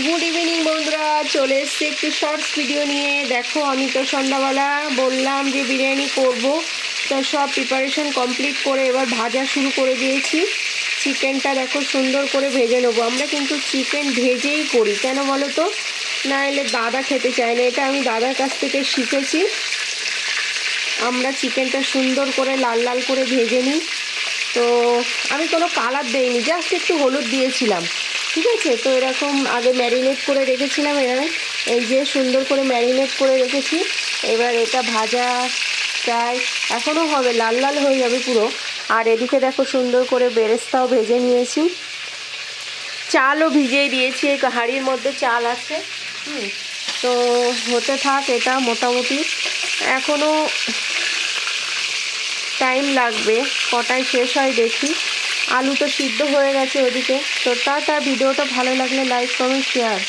Good evening বন্ধুরা, চলে এসছি একটু শর্টস ভিডিও নিয়ে। দেখো আমি তো সন্ধ্যাবেলা বললাম যে বিরিয়ানি করব, তো সব প্রিপারেশন কমপ্লিট করে এবার ভাজা শুরু করে দিয়েছি। চিকেনটা দেখো সুন্দর করে ভেজে নেবো। আমরা কিন্তু চিকেন ভেজেই করি, কেন বলো তো, না এলে দাদা খেতে চায় না। এটা আমি দাদার কাছ থেকে শিখেছি। আমরা চিকেনটা সুন্দর করে লাল লাল করে ভেজে নিই। তো আমি কোনো কালার দেইনি, জাস্ট একটু হলুদ দিয়েছিলাম, ঠিক আছে। তো এরকম আগে ম্যারিনেট করে রেখেছিলাম, এই যে সুন্দর করে ম্যারিনেট করে রেখেছি। এবার এটা ভাজা প্রায় এখনও হবে, লাল লাল হয়ে যাবে পুরো। আর এদিকে দেখো সুন্দর করে বেরেস্তাও ভেজে নিয়েছি, চালও ভিজিয়ে দিয়েছি। এই হাঁড়ির মধ্যে চাল আছে, তো হতে থাক। এটা মোটামুটি এখনও টাইম লাগবে, কটায় শেষ হয় দেখি। আলু তো সিদ্ধ হয়ে গেছে ওদিকে। তো ভিডিওটা ভালো লাগলে লাইক কমেন্ট শেয়ার।